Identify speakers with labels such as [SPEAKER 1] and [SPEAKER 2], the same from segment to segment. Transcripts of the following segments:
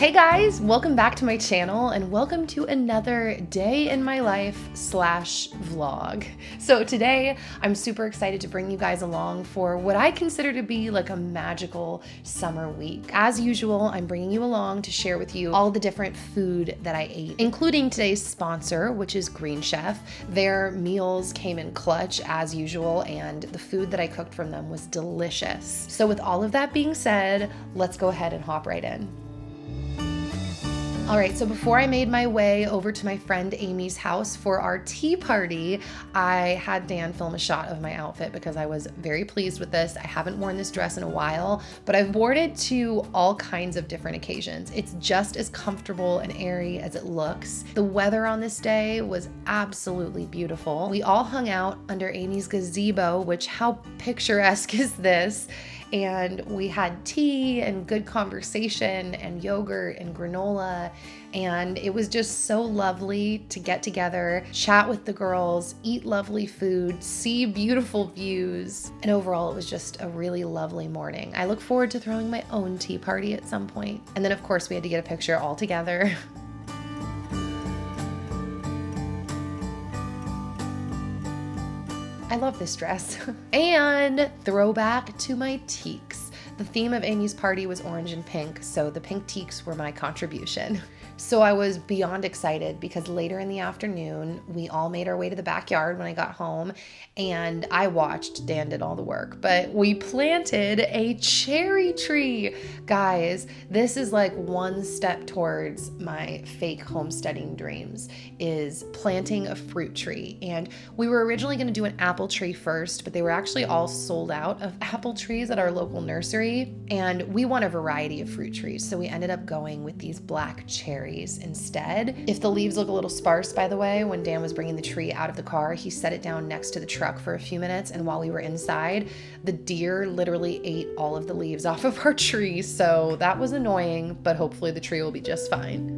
[SPEAKER 1] Hey guys, welcome back to my channel and welcome to another day in my life / vlog. So today I'm super excited to bring you guys along for what I consider to be like a magical summer week. As usual, I'm bringing you along to share with you all the different food that I ate, including today's sponsor, which is Green Chef. Their meals came in clutch as usual, and the food that I cooked from them was delicious. So with all of that being said, let's go ahead and hop right in. All right, so before I made my way over to my friend Amy's house for our tea party, I had Dan film a shot of my outfit because I was very pleased with this. I haven't worn this dress in a while, but I've worn it to all kinds of different occasions. It's just as comfortable and airy as it looks. The weather on this day was absolutely beautiful. We all hung out under Amy's gazebo, which how picturesque is this? And we had tea and good conversation and yogurt and granola. And it was just so lovely to get together, chat with the girls, eat lovely food, see beautiful views. And overall, it was just a really lovely morning. I look forward to throwing my own tea party at some point. And then of course we had to get a picture all together. I love this dress. And throwback to my teaks. The theme of Amy's party was orange and pink, so the pink teaks were my contribution. So I was beyond excited because later in the afternoon, we all made our way to the backyard when I got home, and I watched. Dan did all the work, but we planted a cherry tree. Guys, this is like one step towards my fake homesteading dreams, is planting a fruit tree. And we were originally going to do an apple tree first, but they were actually all sold out of apple trees at our local nursery, and we want a variety of fruit trees, so we ended up going with these black cherries instead. If the leaves look a little sparse, by the way, when Dan was bringing the tree out of the car, he set it down next to the truck for a few minutes, and while we were inside, the deer literally ate all of the leaves off of our tree, so that was annoying, but hopefully the tree will be just fine.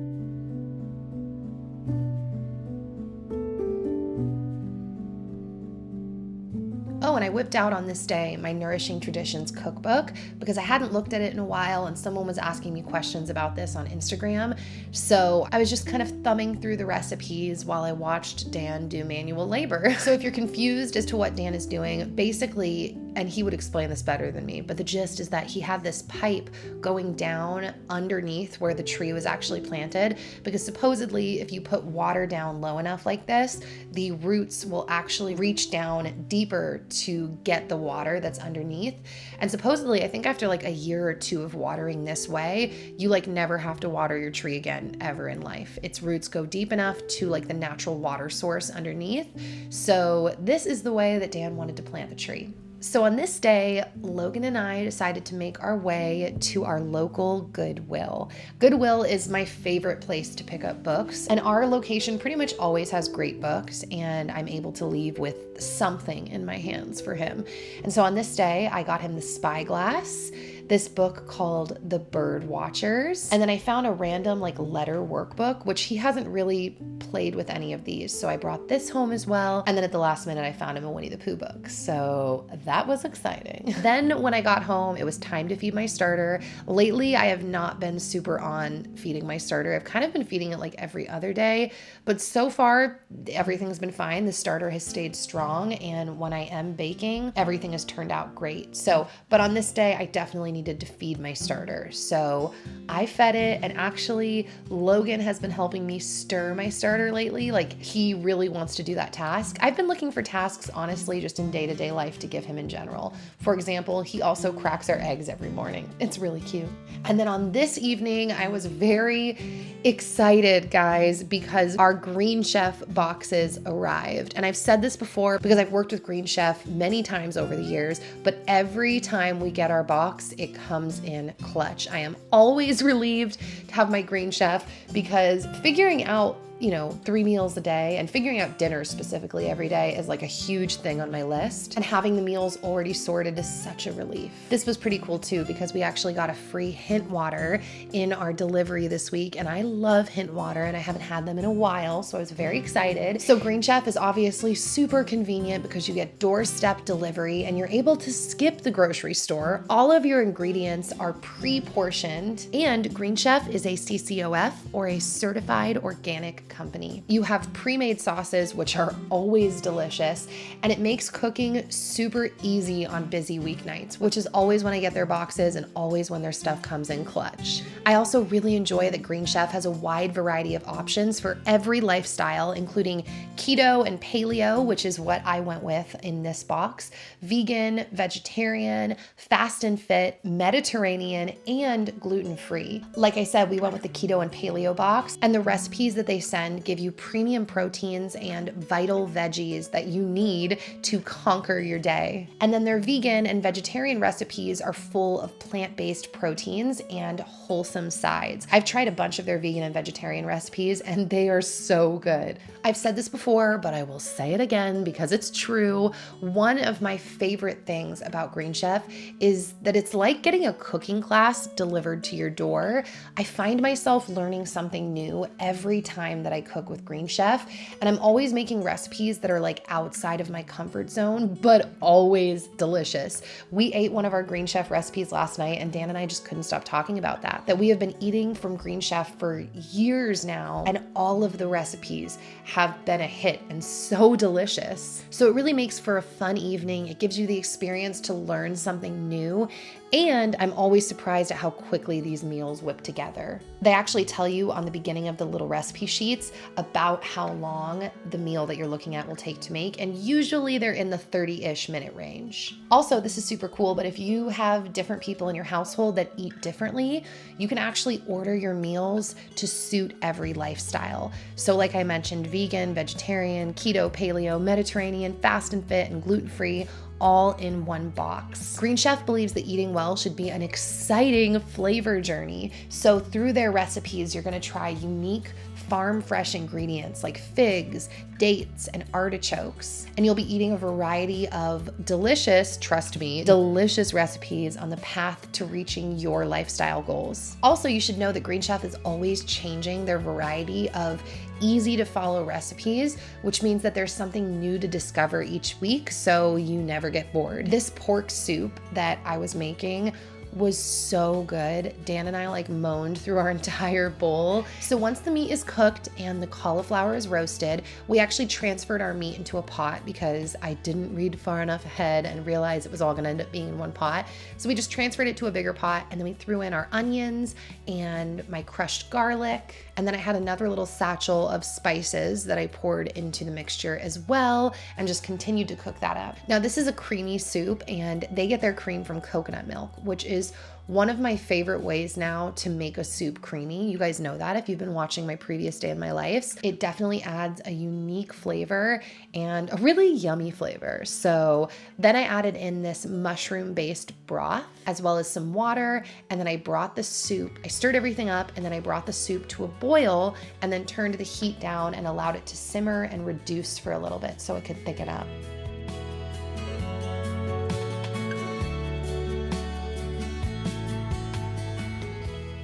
[SPEAKER 1] Oh, and I whipped out on this day my Nourishing Traditions cookbook because I hadn't looked at it in a while and someone was asking me questions about this on Instagram. So I was just kind of thumbing through the recipes while I watched Dan do manual labor. So if you're confused as to what Dan is doing, basically, and he would explain this better than me, but the gist is that he had this pipe going down underneath where the tree was actually planted, because supposedly if you put water down low enough like this, the roots will actually reach down deeper to get the water that's underneath. And supposedly, I think after like a year or two of watering this way, you like never have to water your tree again ever in life. Its roots go deep enough to like the natural water source underneath. So this is the way that Dan wanted to plant the tree. So on this day, Logan and I decided to make our way to our local Goodwill. Goodwill is my favorite place to pick up books, and our location pretty much always has great books, and I'm able to leave with something in my hands for him. And so on this day, I got him the Spyglass, this book called The Bird Watchers, and then I found a random like letter workbook, which he hasn't really played with any of these, so I brought this home as well. And then at the last minute, I found him a Winnie the Pooh book, so that was exciting. Then when I got home, it was time to feed my starter. Lately, I have not been super on feeding my starter. I've kind of been feeding it like every other day, but so far, everything's been fine. The starter has stayed strong, and when I am baking, everything has turned out great. So, but on this day, I definitely needed to feed my starter. So I fed it, and actually Logan has been helping me stir my starter lately. Like, he really wants to do that task. I've been looking for tasks, honestly, just in day-to-day life to give him in general. For example, he also cracks our eggs every morning. It's really cute. And then on this evening, I was very excited, guys, because our Green Chef boxes arrived. And I've said this before because I've worked with Green Chef many times over the years, but every time we get our box, it comes in clutch. I am always relieved to have my Green Chef because figuring out 3 meals a day, and figuring out dinner specifically every day is like a huge thing on my list. And having the meals already sorted is such a relief. This was pretty cool too, because we actually got a free hint water in our delivery this week, and I love hint water and I haven't had them in a while, so I was very excited. So Green Chef is obviously super convenient because you get doorstep delivery and you're able to skip the grocery store. All of your ingredients are pre-portioned, and Green Chef is a CCOF, or a certified organic company. You have pre-made sauces, which are always delicious, and it makes cooking super easy on busy weeknights, which is always when I get their boxes and always when their stuff comes in clutch. I also really enjoy that Green Chef has a wide variety of options for every lifestyle, including keto and paleo, which is what I went with in this box, vegan, vegetarian, fast and fit, Mediterranean, and gluten-free. Like I said, we went with the keto and paleo box, and the recipes that they send give you premium proteins and vital veggies that you need to conquer your day. And then their vegan and vegetarian recipes are full of plant-based proteins and wholesome sides. I've tried a bunch of their vegan and vegetarian recipes, and they are so good. I've said this before, but I will say it again because it's true. One of my favorite things about Green Chef is that it's like getting a cooking class delivered to your door. I find myself learning something new every time that I cook with Green Chef, and I'm always making recipes that are like outside of my comfort zone, but always delicious. We ate one of our Green Chef recipes last night, and Dan and I just couldn't stop talking about that we have been eating from Green Chef for years now, and all of the recipes have been a hit and so delicious. So it really makes for a fun evening. It gives you the experience to learn something new, and I'm always surprised at how quickly these meals whip together. They actually tell you on the beginning of the little recipe sheets about how long the meal that you're looking at will take to make, and usually they're in the 30-ish minute range. Also, this is super cool, but if you have different people in your household that eat differently, you can actually order your meals to suit every lifestyle. So like I mentioned, vegan, vegetarian, keto, paleo, Mediterranean, fast and fit, and gluten-free, all in one box. Green Chef believes that eating well should be an exciting flavor journey. So through their recipes, you're gonna try unique farm fresh ingredients like figs, dates, and artichokes. And you'll be eating a variety of delicious, trust me, delicious recipes on the path to reaching your lifestyle goals. Also, you should know that Green Chef is always changing their variety of easy to follow recipes, which means that there's something new to discover each week, so you never get bored. This pork soup that I was making was so good. Dan and I moaned through our entire bowl. So once the meat is cooked and the cauliflower is roasted, we actually transferred our meat into a pot because I didn't read far enough ahead and realize it was all gonna end up being in one pot. So we just transferred it to a bigger pot, and then we threw in our onions and my crushed garlic. And then I had another little satchel of spices that I poured into the mixture as well, and just continued to cook that up. Now this is a creamy soup, and they get their cream from coconut milk, which is one of my favorite ways now to make a soup creamy. You guys know that if you've been watching my previous Day in My Lives. It definitely adds a unique flavor and a really yummy flavor. So then I added in this mushroom-based broth as well as some water, and then I brought the soup, I stirred everything up, and then I brought the soup to a boil and then turned the heat down and allowed it to simmer and reduce for a little bit so it could thicken up.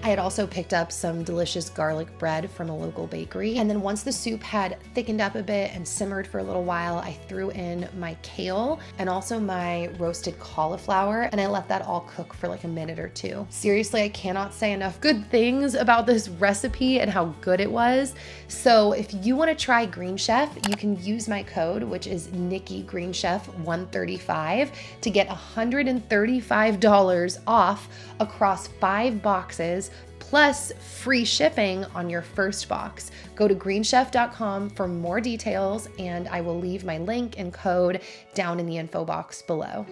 [SPEAKER 1] I had also picked up some delicious garlic bread from a local bakery. And then once the soup had thickened up a bit and simmered for a little while, I threw in my kale and also my roasted cauliflower, and I let that all cook for a minute or two. Seriously, I cannot say enough good things about this recipe and how good it was. So if you want to try Green Chef, you can use my code, which is NikkiGreenChef135, to get $135 off across 5 boxes plus free shipping on your first box. Go to greenchef.com for more details, and I will leave my link and code down in the info box below.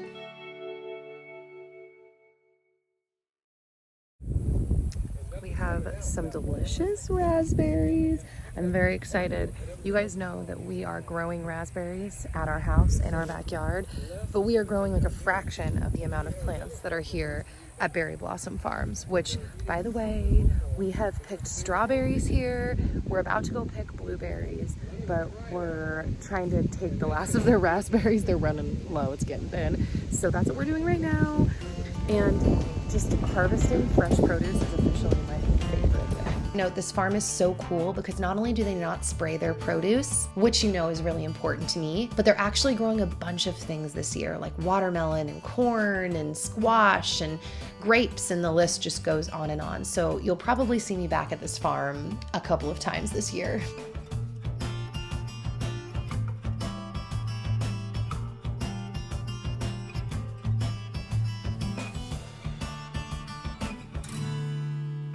[SPEAKER 1] We have some delicious raspberries. I'm very excited. You guys know that we are growing raspberries at our house in our backyard, but we are growing a fraction of the amount of plants that are here at Berry Blossom Farms, which, by the way, we have picked strawberries here. We're about to go pick blueberries, but we're trying to take the last of their raspberries. They're running low, it's getting thin. So that's what we're doing right now. And just harvesting fresh produce is officially my favorite thing. Note, this farm is so cool because not only do they not spray their produce, which you know is really important to me, but they're actually growing a bunch of things this year, like watermelon and corn and squash and grapes, and the list just goes on and on. So you'll probably see me back at this farm a couple of times this year.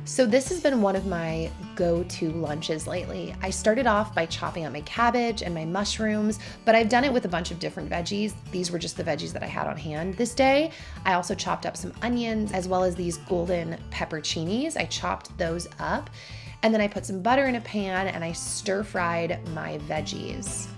[SPEAKER 1] So this has been one of my go-to lunches lately. I started off by chopping up my cabbage and my mushrooms, but I've done it with a bunch of different veggies. These were just the veggies that I had on hand this day. I also chopped up some onions as well as these golden pepperoncinis. I chopped those up, and then I put some butter in a pan and I stir-fried my veggies.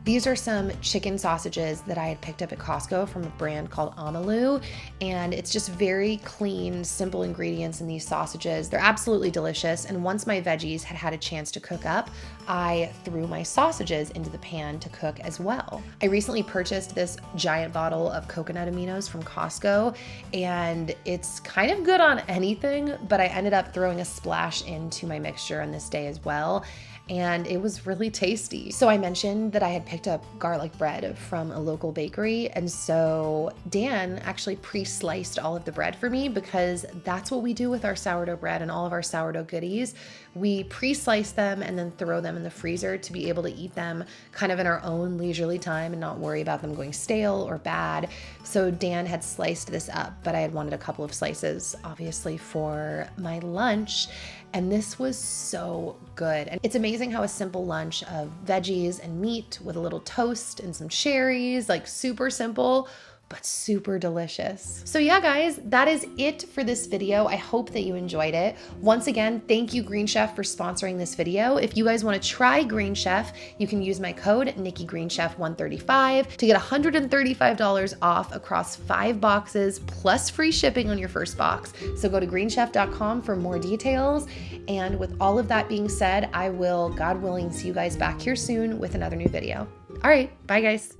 [SPEAKER 1] These are some chicken sausages that I had picked up at Costco from a brand called Amalu, and it's just very clean, simple ingredients in these sausages. They're absolutely delicious, and once my veggies had had a chance to cook up, I threw my sausages into the pan to cook as well. I recently purchased this giant bottle of coconut aminos from Costco, and it's kind of good on anything, but I ended up throwing a splash into my mixture on this day as well, and it was really tasty. So I mentioned that I had picked up garlic bread from a local bakery, and so Dan actually pre-sliced all of the bread for me because that's what we do with our sourdough bread and all of our sourdough goodies. We pre-slice them and then throw them in the freezer to be able to eat them kind of in our own leisurely time and not worry about them going stale or bad. So Dan had sliced this up, but I had wanted a couple of slices, obviously, for my lunch. And this was so good. And it's amazing how a simple lunch of veggies and meat with a little toast and some cherries, like super simple, but super delicious. So yeah, guys, that is it for this video. I hope that you enjoyed it. Once again, thank you, Green Chef, for sponsoring this video. If you guys want to try Green Chef, you can use my code NikkiGreenChef135 to get $135 off across 5 boxes plus free shipping on your first box. So go to greenchef.com for more details. And with all of that being said, I will, God willing, see you guys back here soon with another new video. All right, bye guys.